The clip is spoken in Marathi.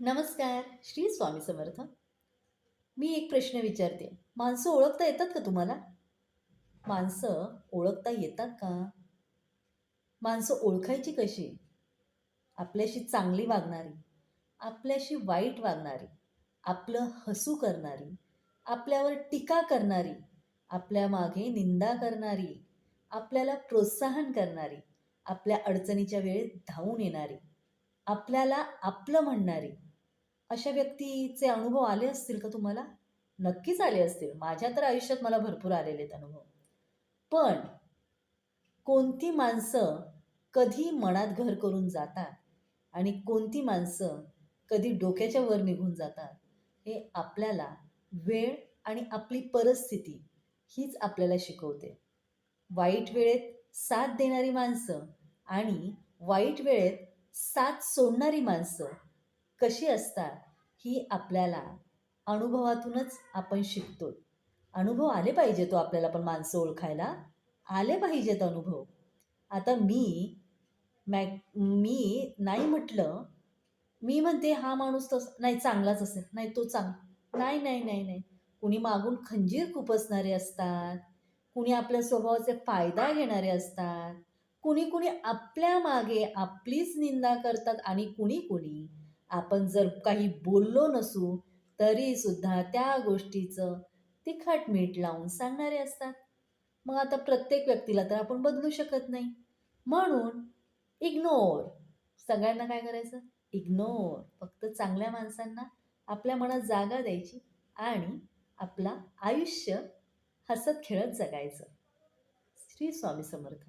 नमस्कार. श्री स्वामी समर्थ. मी एक प्रश्न विचारते. माणसं ओळखता येतात का तुम्हाला? माणसं ओळखता येतात का? माणसं ओळखायची कशी? आपल्याशी चांगली वागणारी, आपल्याशी वाईट वागणारी, आपलं हसू करणारी, आपल्यावर टीका करणारी, आपल्या मागे निंदा करणारी, आपल्याला प्रोत्साहन करणारी, आपल्या अडचणीच्या वेळेत धावून येणारी, आपल्याला आपलं म्हणणारी, अशा व्यक्तीचे अनुभव आले असतील का तुम्हाला? नक्कीच आले असतील. माझ्या तर आयुष्यात मला भरपूर आलेले आहेत अनुभव. पण कोणती माणसं कधी मनात घर करून जातात आणि कोणती माणसं कधी डोक्याच्या वर निघून जातात, हे आपल्याला वेळ आणि आपली परिस्थिती हीच आपल्याला शिकवते. वाईट वेळेत साथ देणारी माणसं आणि वाईट वेळेत साथ सोडणारी माणसं कशी असतात, ही आपल्याला अनुभवातूनच आपण शिकतो. अनुभव आले पाहिजेत हो आपल्याला पण माणसं ओळखायला. आले पाहिजेत अनुभव. आता मी नाही म्हटलं, मी म्हणते हा माणूस नाही चांगलाच असेल, नाही तो नाही, नाही, नाही, नाही. कुणी मागून खंजीर खुपसणारे असतात, कुणी आपल्या स्वभावाचे फायदा घेणारे असतात, कुणी आपल्या मागे आपलीच निंदा करतात आणि कुणी आपण जर काही बोललो नसू, तरीसुद्धा त्या गोष्टीचं तिखट मीठ लावून सांगणारे असतात. मग आता प्रत्येक व्यक्तीला तर आपण बदलू शकत नाही. म्हणून इग्नोर. सगळ्यांना काय करायचं? इग्नोर. फक्त चांगल्या माणसांना आपल्या मनात जागा द्यायची आणि आपलं आयुष्य हसत खेळत जगायचं. श्री स्वामी समर्थ.